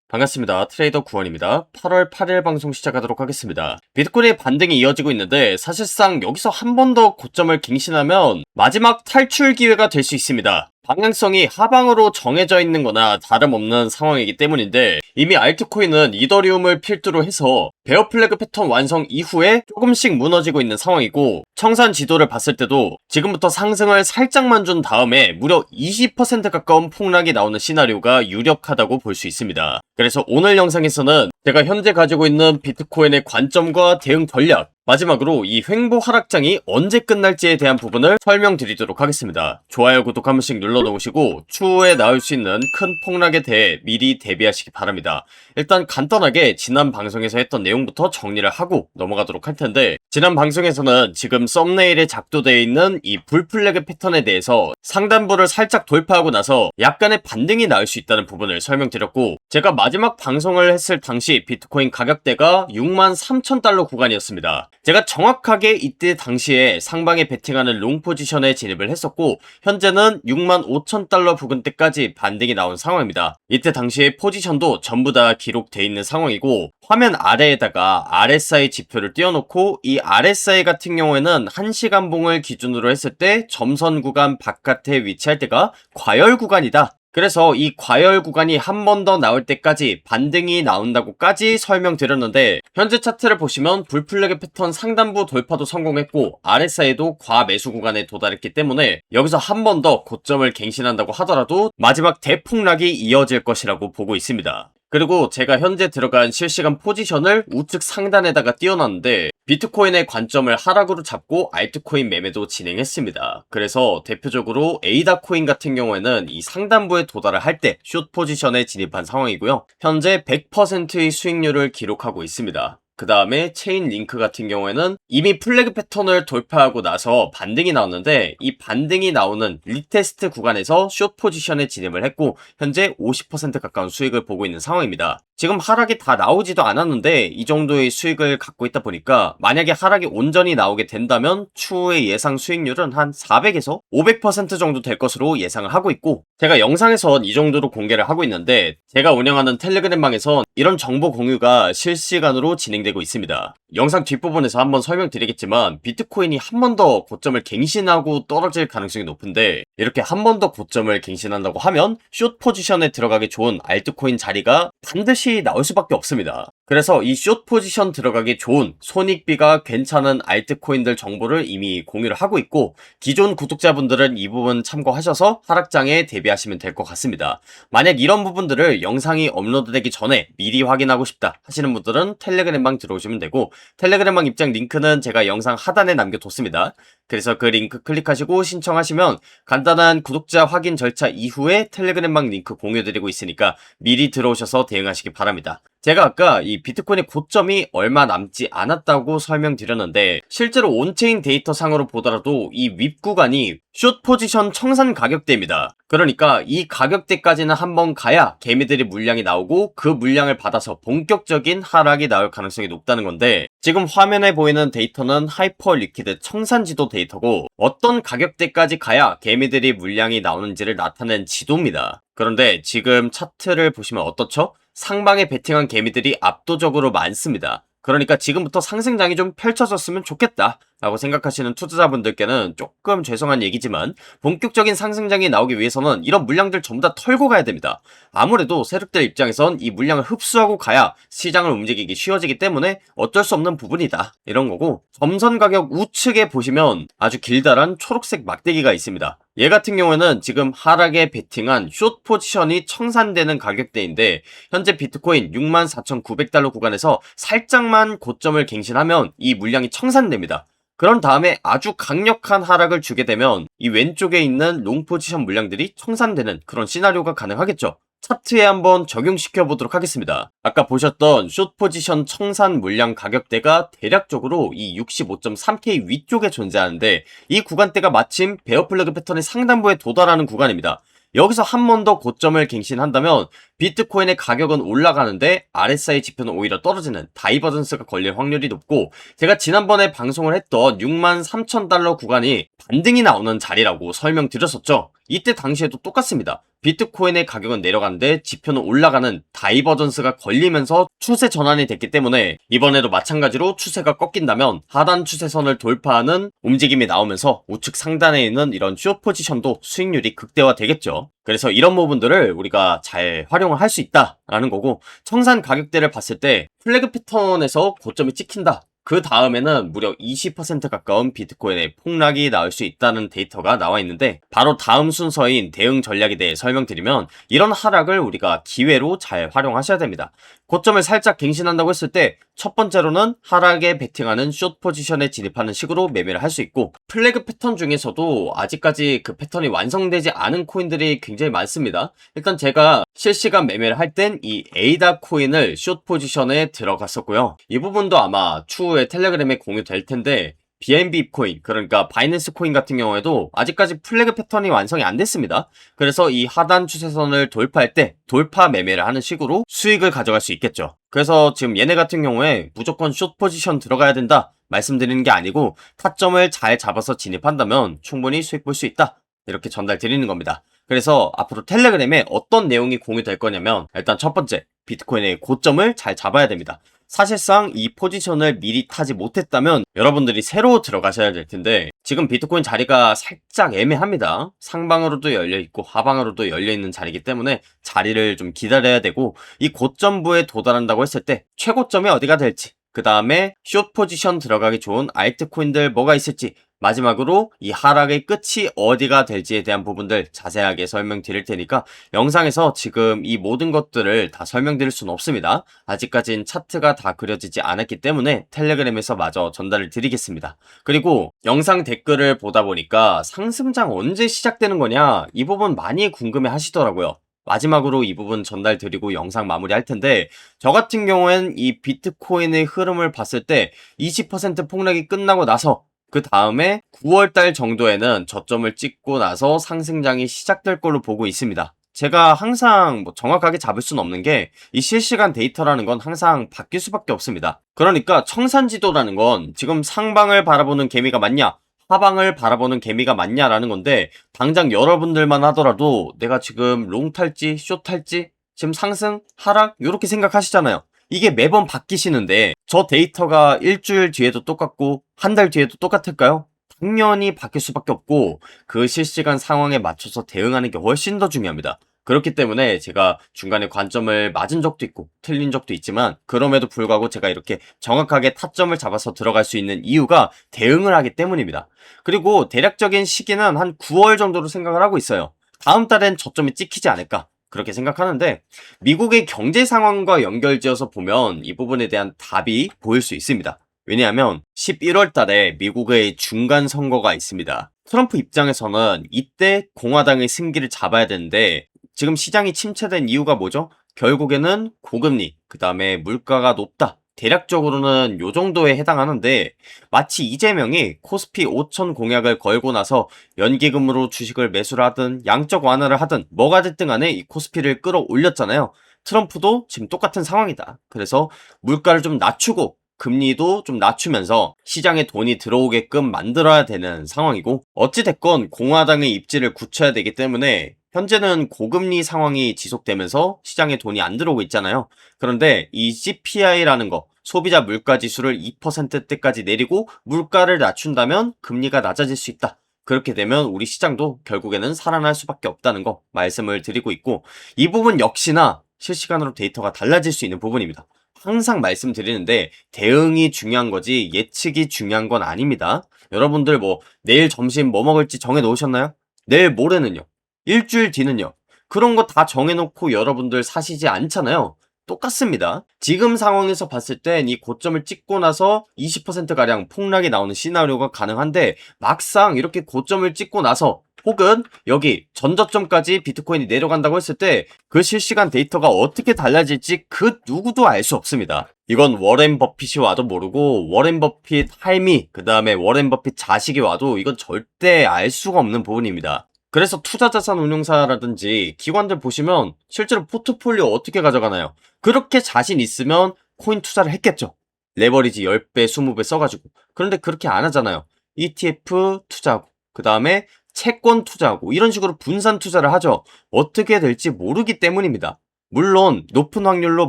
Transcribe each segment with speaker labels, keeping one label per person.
Speaker 1: 반갑습니다. 트레이더 구원입니다. 8월 8일 방송 시작하도록 하겠습니다. 비트코인의 반등이 이어지고 있는데 사실상 여기서 한 번 더 고점을 갱신하면 마지막 탈출 기회가 될 수 있습니다. 방향성이 하방으로 정해져 있는 거나 다름없는 상황이기 때문인데 이미 알트코인은 이더리움을 필두로 해서 베어 플래그 패턴 완성 이후에 조금씩 무너지고 있는 상황이고 청산 지도를 봤을 때도 지금부터 상승을 살짝만 준 다음에 무려 20% 가까운 폭락이 나오는 시나리오가 유력하다고 볼 수 있습니다. 그래서 오늘 영상에서는 제가 현재 가지고 있는 비트코인의 관점과 대응 전략, 마지막으로 이 횡보 하락장이 언제 끝날지에 대한 부분을 설명드리도록 하겠습니다. 좋아요, 구독 한 번씩 눌러놓으시고 추후에 나올 수 있는 큰 폭락에 대해 미리 대비하시기 바랍니다. 일단 간단하게 지난 방송에서 했던 내용부터 정리를 하고 넘어가도록 할 텐데 지난 방송에서는 지금 썸네일에 작도되어 있는 이 불플래그 패턴에 대해서 상단부를 살짝 돌파하고 나서 약간의 반등이 나올 수 있다는 부분을 설명드렸고 제가 마지막 방송을 했을 당시 비트코인 가격대가 63,000달러 구간이었습니다. 제가 정확하게 이때 당시에 상방에 베팅하는 롱 포지션에 진입을 했었고 현재는 65,000달러 부근대까지 반등이 나온 상황입니다. 이때 당시에 포지션도 전부 다 기록되어 있는 상황이고 화면 아래에다가 RSI 지표를 띄워놓고 이 RSI 같은 경우에는 1시간 봉을 기준으로 했을 때 점선 구간 바깥에 위치할 때가 과열 구간이다. 그래서 이 과열 구간이 한 번 더 나올 때까지 반등이 나온다고까지 설명드렸는데 현재 차트를 보시면 불플래그 패턴 상단부 돌파도 성공했고 RSI도 과매수 구간에 도달했기 때문에 여기서 한 번 더 고점을 갱신한다고 하더라도 마지막 대폭락이 이어질 것이라고 보고 있습니다. 그리고 제가 현재 들어간 실시간 포지션을 우측 상단에다가 띄워놨는데 비트코인의 관점을 하락으로 잡고 알트코인 매매도 진행했습니다. 그래서 대표적으로 에이다 코인 같은 경우에는 이 상단부에 도달을 할 때 숏 포지션에 진입한 상황이고요. 현재 100%의 수익률을 기록하고 있습니다. 그 다음에 체인 링크 같은 경우에는 이미 플래그 패턴을 돌파하고 나서 반등이 나왔는데 이 반등이 나오는 리테스트 구간에서 숏 포지션에 진입을 했고 현재 50% 가까운 수익을 보고 있는 상황입니다. 지금 하락이 다 나오지도 않았는데 이 정도의 수익을 갖고 있다 보니까 만약에 하락이 온전히 나오게 된다면 추후의 예상 수익률은 한 400에서 500% 정도 될 것으로 예상을 하고 있고 제가 영상에선 이 정도로 공개를 하고 있는데 제가 운영하는 텔레그램방에선 이런 정보 공유가 실시간으로 진행되고 있습니다. 영상 뒷부분에서 한번 설명드리겠지만 비트코인이 한 번 더 고점을 갱신하고 떨어질 가능성이 높은데 이렇게 한 번 더 고점을 갱신한다고 하면 숏 포지션에 들어가기 좋은 알트코인 자리가 반드시 나올 수밖에 없습니다. 그래서 이 숏 포지션 들어가기 좋은 손익비가 괜찮은 알트코인들 정보를 이미 공유를 하고 있고 기존 구독자분들은 이 부분 참고하셔서 하락장에 대비하시면 될 것 같습니다. 만약 이런 부분들을 영상이 업로드되기 전에 미리 확인하고 싶다 하시는 분들은 텔레그램방 들어오시면 되고 텔레그램방 입장 링크는 제가 영상 하단에 남겨뒀습니다. 그래서 그 링크 클릭하시고 신청하시면 간단한 구독자 확인 절차 이후에 텔레그램방 링크 공유드리고 있으니까 미리 들어오셔서 대응하시기 바랍니다. 제가 아까 이 비트코인의 고점이 얼마 남지 않았다고 설명드렸는데 실제로 온체인 데이터 상으로 보더라도 이 윗 구간이 숏 포지션 청산 가격대입니다. 그러니까 이 가격대까지는 한번 가야 개미들이 물량이 나오고 그 물량을 받아서 본격적인 하락이 나올 가능성이 높다는 건데 지금 화면에 보이는 데이터는 하이퍼 리퀴드 청산지도 데이터고 어떤 가격대까지 가야 개미들이 물량이 나오는지를 나타낸 지도입니다. 그런데 지금 차트를 보시면 어떻죠? 상방에 베팅한 개미들이 압도적으로 많습니다. 그러니까 지금부터 상승장이 좀 펼쳐졌으면 좋겠다 라고 생각하시는 투자자분들께는 조금 죄송한 얘기지만 본격적인 상승장이 나오기 위해서는 이런 물량들 전부 다 털고 가야 됩니다. 아무래도 세력들 입장에선 이 물량을 흡수하고 가야 시장을 움직이기 쉬워지기 때문에 어쩔 수 없는 부분이다 이런 거고 점선 가격 우측에 보시면 아주 길다란 초록색 막대기가 있습니다. 얘 같은 경우에는 지금 하락에 베팅한 숏 포지션이 청산되는 가격대인데 현재 비트코인 64,900달러 구간에서 살짝만 고점을 갱신하면 이 물량이 청산됩니다. 그런 다음에 아주 강력한 하락을 주게 되면 이 왼쪽에 있는 롱 포지션 물량들이 청산되는 그런 시나리오가 가능하겠죠. 차트에 한번 적용시켜 보도록 하겠습니다. 아까 보셨던 숏 포지션 청산 물량 가격대가 대략적으로 이 65.3K 위쪽에 존재하는데 이 구간대가 마침 베어 플래그 패턴의 상단부에 도달하는 구간입니다. 여기서 한 번 더 고점을 갱신한다면 비트코인의 가격은 올라가는데 RSI 지표는 오히려 떨어지는 다이버전스가 걸릴 확률이 높고 제가 지난번에 방송을 했던 63,000달러 구간이 반등이 나오는 자리라고 설명드렸었죠. 이때 당시에도 똑같습니다. 비트코인의 가격은 내려가는데 지표는 올라가는 다이버전스가 걸리면서 추세 전환이 됐기 때문에 이번에도 마찬가지로 추세가 꺾인다면 하단 추세선을 돌파하는 움직임이 나오면서 우측 상단에 있는 이런 숏 포지션도 수익률이 극대화되겠죠. 그래서 이런 부분들을 우리가 잘 활용을 할 수 있다라는 거고, 청산 가격대를 봤을 때 플래그 패턴에서 고점이 찍힌다. 그 다음에는 무려 20% 가까운 비트코인의 폭락이 나올 수 있다는 데이터가 나와 있는데, 바로 다음 순서인 대응 전략에 대해 설명드리면, 이런 하락을 우리가 기회로 잘 활용하셔야 됩니다. 고점을 살짝 갱신한다고 했을 때 첫 번째로는 하락에 베팅하는 숏 포지션에 진입하는 식으로 매매를 할 수 있고, 플래그 패턴 중에서도 아직까지 그 패턴이 완성되지 않은 코인들이 굉장히 많습니다. 일단 제가 실시간 매매를 할 땐 이 에이다 코인을 숏 포지션에 들어갔었고요. 이 부분도 아마 추후에 텔레그램에 공유될 텐데, BNB 코인, 그러니까 바이낸스 코인 같은 경우에도 아직까지 플래그 패턴이 완성이 안 됐습니다. 그래서 이 하단 추세선을 돌파할 때 돌파 매매를 하는 식으로 수익을 가져갈 수 있겠죠. 그래서 지금 얘네 같은 경우에 무조건 숏 포지션 들어가야 된다 말씀드리는 게 아니고, 타점을 잘 잡아서 진입한다면 충분히 수익 볼 수 있다, 이렇게 전달 드리는 겁니다. 그래서 앞으로 텔레그램에 어떤 내용이 공유될 거냐면, 일단 첫 번째, 비트코인의 고점을 잘 잡아야 됩니다. 사실상 이 포지션을 미리 타지 못했다면 여러분들이 새로 들어가셔야 될 텐데, 지금 비트코인 자리가 살짝 애매합니다. 상방으로도 열려있고 하방으로도 열려있는 자리이기 때문에 자리를 좀 기다려야 되고, 이 고점부에 도달한다고 했을 때 최고점이 어디가 될지, 그 다음에 숏 포지션 들어가기 좋은 알트코인들 뭐가 있을지, 마지막으로 이 하락의 끝이 어디가 될지에 대한 부분들 자세하게 설명드릴 테니까, 영상에서 지금 이 모든 것들을 다 설명드릴 수는 없습니다. 아직까진 차트가 다 그려지지 않았기 때문에 텔레그램에서 마저 전달을 드리겠습니다. 그리고 영상 댓글을 보다 보니까 상승장 언제 시작되는 거냐, 이 부분 많이 궁금해 하시더라고요. 마지막으로 이 부분 전달 드리고 영상 마무리할 텐데, 저 같은 경우엔 이 비트코인의 흐름을 봤을 때 20% 폭락이 끝나고 나서 그 다음에 9월달 정도에는 저점을 찍고 나서 상승장이 시작될 걸로 보고 있습니다. 제가 항상 뭐 정확하게 잡을 수는 없는 게, 이 실시간 데이터라는 건 항상 바뀔 수밖에 없습니다. 그러니까 청산지도라는 건 지금 상방을 바라보는 개미가 맞냐, 하방을 바라보는 개미가 맞냐라는 건데, 당장 여러분들만 하더라도 내가 지금 롱 탈지 숏 탈지, 지금 상승 하락 이렇게 생각하시잖아요. 이게 매번 바뀌시는데 저 데이터가 일주일 뒤에도 똑같고 한 달 뒤에도 똑같을까요? 당연히 바뀔 수밖에 없고, 그 실시간 상황에 맞춰서 대응하는 게 훨씬 더 중요합니다. 그렇기 때문에 제가 중간에 관점을 맞은 적도 있고 틀린 적도 있지만, 그럼에도 불구하고 제가 이렇게 정확하게 타점을 잡아서 들어갈 수 있는 이유가 대응을 하기 때문입니다. 그리고 대략적인 시기는 한 9월 정도로 생각을 하고 있어요. 다음 달엔 저점이 찍히지 않을까, 그렇게 생각하는데, 미국의 경제 상황과 연결지어서 보면 이 부분에 대한 답이 보일 수 있습니다. 왜냐하면 11월 달에 미국의 중간 선거가 있습니다. 트럼프 입장에서는 이때 공화당의 승기를 잡아야 되는데, 지금 시장이 침체된 이유가 뭐죠? 결국에는 고금리, 그 다음에 물가가 높다, 대략적으로는 요 정도에 해당하는데, 마치 이재명이 코스피 5천 공약을 걸고 나서 연기금으로 주식을 매수를 하든 양적 완화를 하든 뭐가 됐든 간에 이 코스피를 끌어올렸잖아요. 트럼프도 지금 똑같은 상황이다. 그래서 물가를 좀 낮추고 금리도 좀 낮추면서 시장에 돈이 들어오게끔 만들어야 되는 상황이고, 어찌됐건 공화당의 입지를 굳혀야 되기 때문에 현재는 고금리 상황이 지속되면서 시장에 돈이 안 들어오고 있잖아요. 그런데 이 CPI라는 거, 소비자 물가 지수를 2%대까지 내리고 물가를 낮춘다면 금리가 낮아질 수 있다. 그렇게 되면 우리 시장도 결국에는 살아날 수밖에 없다는 거 말씀을 드리고 있고, 이 부분 역시나 실시간으로 데이터가 달라질 수 있는 부분입니다. 항상 말씀드리는데 대응이 중요한 거지 예측이 중요한 건 아닙니다. 여러분들 뭐 내일 점심 뭐 먹을지 정해 놓으셨나요? 내일 모레는요? 일주일 뒤는요? 그런 거 다 정해놓고 여러분들 사시지 않잖아요. 똑같습니다. 지금 상황에서 봤을 땐 이 고점을 찍고 나서 20%가량 폭락이 나오는 시나리오가 가능한데, 막상 이렇게 고점을 찍고 나서 혹은 여기 전저점까지 비트코인이 내려간다고 했을 때 그 실시간 데이터가 어떻게 달라질지 그 누구도 알 수 없습니다. 이건 워렌 버핏이 와도 모르고, 워렌 버핏 할미, 그 다음에 워렌 버핏 자식이 와도 이건 절대 알 수가 없는 부분입니다. 그래서 투자자산 운용사라든지 기관들 보시면 실제로 포트폴리오 어떻게 가져가나요? 그렇게 자신 있으면 코인 투자를 했겠죠. 레버리지 10배, 20배 써가지고. 그런데 그렇게 안 하잖아요. ETF 투자하고, 그 다음에 채권 투자하고 이런 식으로 분산 투자를 하죠. 어떻게 될지 모르기 때문입니다. 물론 높은 확률로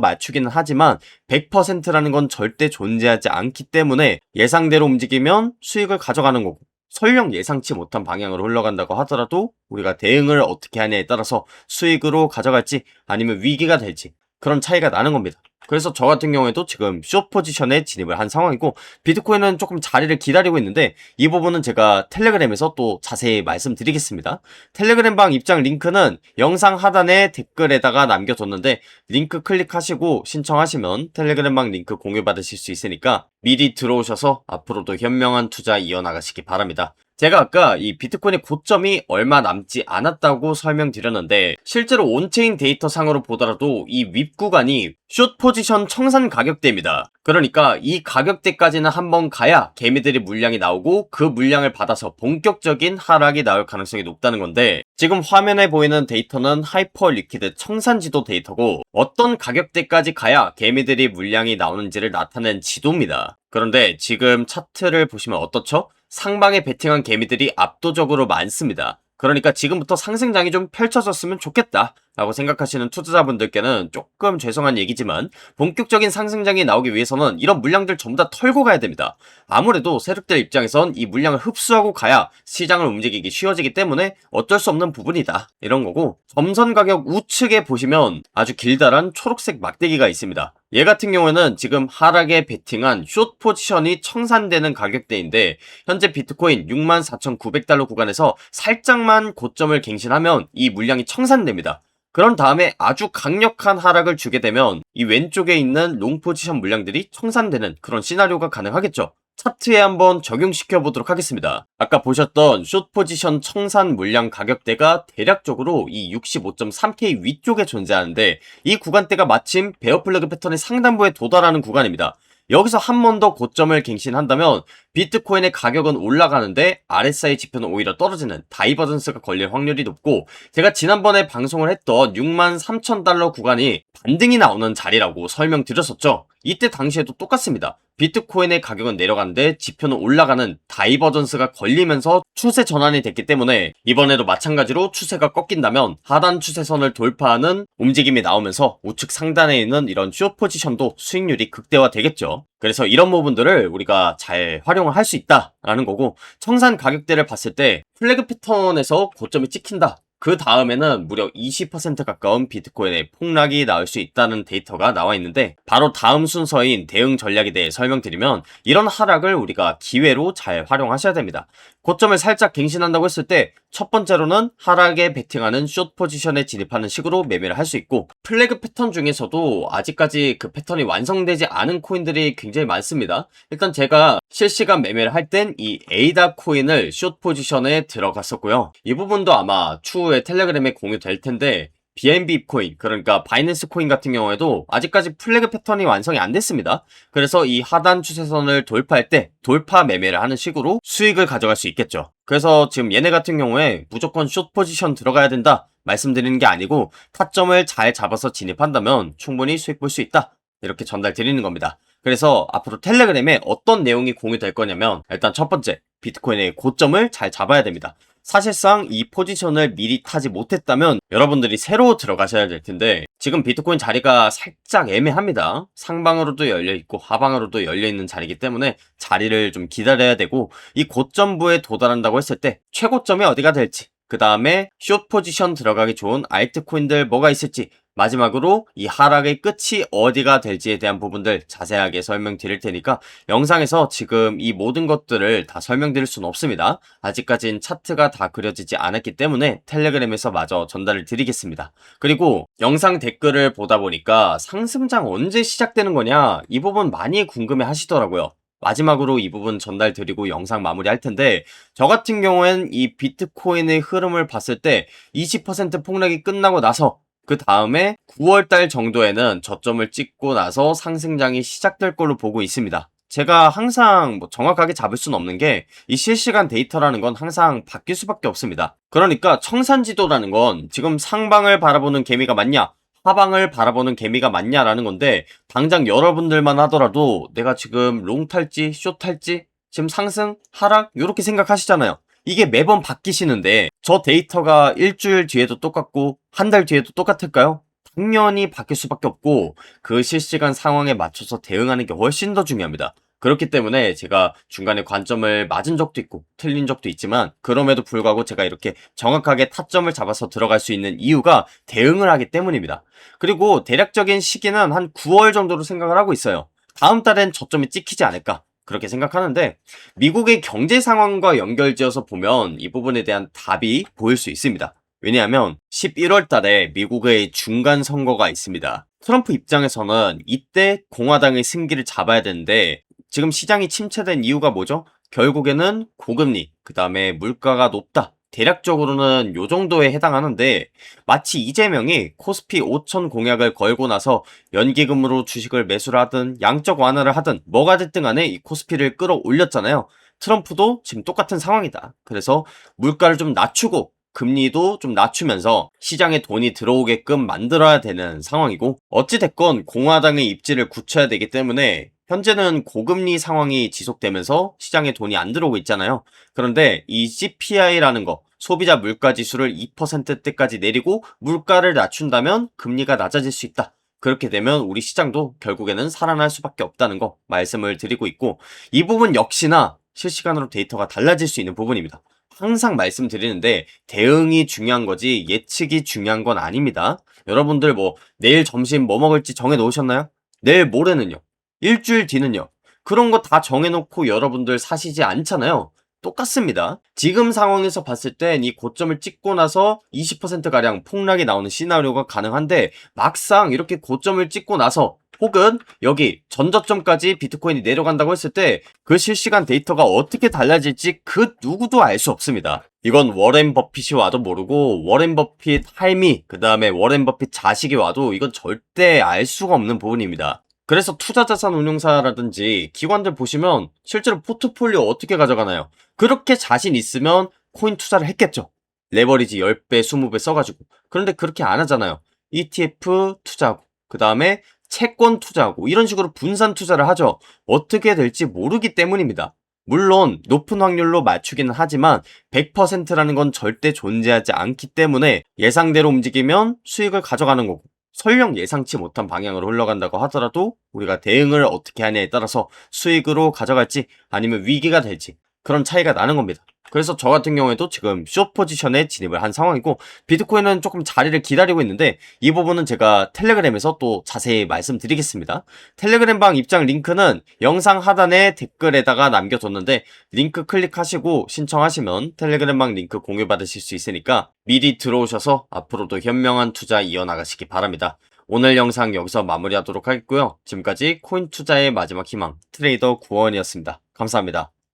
Speaker 1: 맞추기는 하지만 100%라는 건 절대 존재하지 않기 때문에 예상대로 움직이면 수익을 가져가는 거고, 설령 예상치 못한 방향으로 흘러간다고 하더라도 우리가 대응을 어떻게 하냐에 따라서 수익으로 가져갈지 아니면 위기가 될지 그런 차이가 나는 겁니다. 그래서 저 같은 경우에도 지금 숏 포지션에 진입을 한 상황이고, 비트코인은 조금 자리를 기다리고 있는데 이 부분은 제가 텔레그램에서 또 자세히 말씀드리겠습니다. 텔레그램방 입장 링크는 영상 하단에 댓글에다가 남겨뒀는데 링크 클릭하시고 신청하시면 텔레그램방 링크 공유 받으실 수 있으니까 미리 들어오셔서 앞으로도 현명한 투자 이어나가시기 바랍니다. 제가 아까 이 비트코인의 고점이 얼마 남지 않았다고 설명드렸는데, 실제로 온체인 데이터 상으로 보더라도 이 윗 구간이 숏 포지션 청산 가격대입니다. 그러니까 이 가격대까지는 한번 가야 개미들이 물량이 나오고 그 물량을 받아서 본격적인 하락이 나올 가능성이 높다는 건데, 지금 화면에 보이는 데이터는 하이퍼 리퀴드 청산 지도 데이터고 어떤 가격대까지 가야 개미들이 물량이 나오는지를 나타낸 지도입니다. 그런데 지금 차트를 보시면 어떻죠? 상방에 베팅한 개미들이 압도적으로 많습니다. 그러니까 지금부터 상승장이 좀 펼쳐졌으면 좋겠다 라고 생각하시는 투자자분들께는 조금 죄송한 얘기지만, 본격적인 상승장이 나오기 위해서는 이런 물량들 전부 다 털고 가야 됩니다. 아무래도 세력들 입장에선 이 물량을 흡수하고 가야 시장을 움직이기 쉬워지기 때문에 어쩔 수 없는 부분이다 이런 거고, 점선 가격 우측에 보시면 아주 길다란 초록색 막대기가 있습니다. 얘 같은 경우에는 지금 하락에 베팅한 숏 포지션이 청산되는 가격대인데, 현재 비트코인 64,900달러 구간에서 살짝만 고점을 갱신하면 이 물량이 청산됩니다. 그런 다음에 아주 강력한 하락을 주게 되면 이 왼쪽에 있는 롱 포지션 물량들이 청산되는 그런 시나리오가 가능하겠죠. 차트에 한번 적용시켜 보도록 하겠습니다. 아까 보셨던 숏 포지션 청산 물량 가격대가 대략적으로 이 65.3K 위쪽에 존재하는데, 이 구간대가 마침 베어 플러그 패턴의 상단부에 도달하는 구간입니다. 여기서 한 번 더 고점을 갱신한다면 비트코인의 가격은 올라가는데 RSI 지표는 오히려 떨어지는 다이버전스가 걸릴 확률이 높고, 제가 지난번에 방송을 했던 63,000달러 구간이 반등이 나오는 자리라고 설명드렸었죠. 이때 당시에도 똑같습니다. 비트코인의 가격은 내려가는데 지표는 올라가는 다이버전스가 걸리면서 추세 전환이 됐기 때문에 이번에도 마찬가지로 추세가 꺾인다면 하단 추세선을 돌파하는 움직임이 나오면서 우측 상단에 있는 이런 숏 포지션도 수익률이 극대화되겠죠. 그래서 이런 부분들을 우리가 잘 활용을 할 수 있다라는 거고, 청산 가격대를 봤을 때 플래그 패턴에서 고점이 찍힌다, 그 다음에는 무려 20% 가까운 비트코인의 폭락이 나올 수 있다는 데이터가 나와 있는데, 바로 다음 순서인 대응 전략에 대해 설명드리면 이런 하락을 우리가 기회로 잘 활용하셔야 됩니다. 고점을 살짝 갱신한다고 했을 때 첫 번째로는 하락에 베팅하는 숏 포지션에 진입하는 식으로 매매를 할 수 있고, 플래그 패턴 중에서도 아직까지 그 패턴이 완성되지 않은 코인들이 굉장히 많습니다. 일단 제가 실시간 매매를 할 땐 이 에이다 코인을 숏 포지션에 들어갔었고요. 이 부분도 아마 추후에 텔레그램에 공유될 텐데, BNB 코인, 그러니까 바이낸스 코인 같은 경우에도 아직까지 플래그 패턴이 완성이 안 됐습니다. 그래서 이 하단 추세선을 돌파할 때 돌파 매매를 하는 식으로 수익을 가져갈 수 있겠죠. 그래서 지금 얘네 같은 경우에 무조건 숏 포지션 들어가야 된다 말씀드리는 게 아니고, 타점을 잘 잡아서 진입한다면 충분히 수익 볼 수 있다 이렇게 전달 드리는 겁니다. 그래서 앞으로 텔레그램에 어떤 내용이 공유될 거냐면, 일단 첫 번째, 비트코인의 고점을 잘 잡아야 됩니다. 사실상 이 포지션을 미리 타지 못했다면 여러분들이 새로 들어가셔야 될 텐데, 지금 비트코인 자리가 살짝 애매합니다. 상방으로도 열려있고 하방으로도 열려있는 자리이기 때문에 자리를 좀 기다려야 되고, 이 고점부에 도달한다고 했을 때 최고점이 어디가 될지, 그 다음에 숏 포지션 들어가기 좋은 알트코인들 뭐가 있을지, 마지막으로 이 하락의 끝이 어디가 될지에 대한 부분들 자세하게 설명드릴 테니까 영상에서 지금 이 모든 것들을 다 설명드릴 수는 없습니다. 아직까진 차트가 다 그려지지 않았기 때문에 텔레그램에서 마저 전달을 드리겠습니다. 그리고 영상 댓글을 보다 보니까 상승장 언제 시작되는 거냐, 이 부분 많이 궁금해 하시더라고요. 마지막으로 이 부분 전달 드리고 영상 마무리 할 텐데, 저 같은 경우엔 이 비트코인의 흐름을 봤을 때 20% 폭락이 끝나고 나서 그 다음에 9월달 정도에는 저점을 찍고 나서 상승장이 시작될 걸로 보고 있습니다. 제가 항상 정확하게 잡을 수는 없는 게, 이 실시간 데이터라는 건 항상 바뀔 수밖에 없습니다. 그러니까 청산지도라는 건 지금 상방을 바라보는 개미가 맞냐, 하방을 바라보는 개미가 맞냐라는 건데, 당장 여러분들만 하더라도 내가 지금 롱 탈지 숏 탈지, 지금 상승 하락 이렇게 생각하시잖아요. 이게 매번 바뀌시는데 저 데이터가 일주일 뒤에도 똑같고 한 달 뒤에도 똑같을까요? 당연히 바뀔 수밖에 없고 그 실시간 상황에 맞춰서 대응하는 게 훨씬 더 중요합니다. 그렇기 때문에 제가 중간에 관점을 맞은 적도 있고 틀린 적도 있지만 그럼에도 불구하고 제가 이렇게 정확하게 타점을 잡아서 들어갈 수 있는 이유가 대응을 하기 때문입니다. 그리고 대략적인 시기는 한 9월 정도로 생각을 하고 있어요. 다음 달엔 저점이 찍히지 않을까 그렇게 생각하는데 미국의 경제 상황과 연결지어서 보면 이 부분에 대한 답이 보일 수 있습니다. 왜냐하면 11월 달에 미국의 중간 선거가 있습니다. 트럼프 입장에서는 이때 공화당의 승기를 잡아야 되는데 지금 시장이 침체된 이유가 뭐죠? 결국에는 고금리, 그 다음에 물가가 높다. 대략적으로는 요 정도에 해당하는데 마치 이재명이 코스피 5천 공약을 걸고 나서 연기금으로 주식을 매수를 하든 양적 완화를 하든 뭐가 됐든 간에 이 코스피를 끌어올렸잖아요. 트럼프도 지금 똑같은 상황이다. 그래서 물가를 좀 낮추고 금리도 좀 낮추면서 시장에 돈이 들어오게끔 만들어야 되는 상황이고 어찌됐건 공화당의 입지를 굳혀야 되기 때문에 현재는 고금리 상황이 지속되면서 시장에 돈이 안 들어오고 있잖아요. 그런데 이 CPI라는 거 소비자 물가 지수를 2%대까지 내리고 물가를 낮춘다면 금리가 낮아질 수 있다. 그렇게 되면 우리 시장도 결국에는 살아날 수밖에 없다는 거 말씀을 드리고 있고 이 부분 역시나 실시간으로 데이터가 달라질 수 있는 부분입니다. 항상 말씀드리는데 대응이 중요한 거지 예측이 중요한 건 아닙니다. 여러분들 뭐 내일 점심 뭐 먹을지 정해 놓으셨나요? 내일 모레는요? 일주일 뒤는요? 그런 거 다 정해놓고 여러분들 사시지 않잖아요. 똑같습니다. 지금 상황에서 봤을 땐 이 고점을 찍고 나서 20%가량 폭락이 나오는 시나리오가 가능한데 막상 이렇게 고점을 찍고 나서 혹은 여기 전저점까지 비트코인이 내려간다고 했을 때 그 실시간 데이터가 어떻게 달라질지 그 누구도 알 수 없습니다. 이건 워렌 버핏이 와도 모르고 워렌 버핏 할미 그 다음에 워렌 버핏 자식이 와도 이건 절대 알 수가 없는 부분입니다. 그래서 투자자산 운용사라든지 기관들 보시면 실제로 포트폴리오 어떻게 가져가나요? 그렇게 자신 있으면 코인 투자를 했겠죠. 레버리지 10배, 20배 써가지고. 그런데 그렇게 안 하잖아요. ETF 투자하고 그 다음에 채권 투자하고 이런 식으로 분산 투자를 하죠. 어떻게 될지 모르기 때문입니다. 물론 높은 확률로 맞추기는 하지만 100%라는 건 절대 존재하지 않기 때문에 예상대로 움직이면 수익을 가져가는 거고 설령 예상치 못한 방향으로 흘러간다고 하더라도 우리가 대응을 어떻게 하냐에 따라서 수익으로 가져갈지 아니면 위기가 될지 그런 차이가 나는 겁니다. 그래서 저 같은 경우에도 지금 숏 포지션에 진입을 한 상황이고 비트코인은 조금 자리를 기다리고 있는데 이 부분은 제가 텔레그램에서 또 자세히 말씀드리겠습니다. 텔레그램방 입장 링크는 영상 하단에 댓글에다가 남겨뒀는데 링크 클릭하시고 신청하시면 텔레그램방 링크 공유받으실 수 있으니까 미리 들어오셔서 앞으로도 현명한 투자 이어나가시기 바랍니다. 오늘 영상 여기서 마무리하도록 하겠고요. 지금까지 코인 투자의 마지막 희망 트레이더 구원이었습니다. 감사합니다.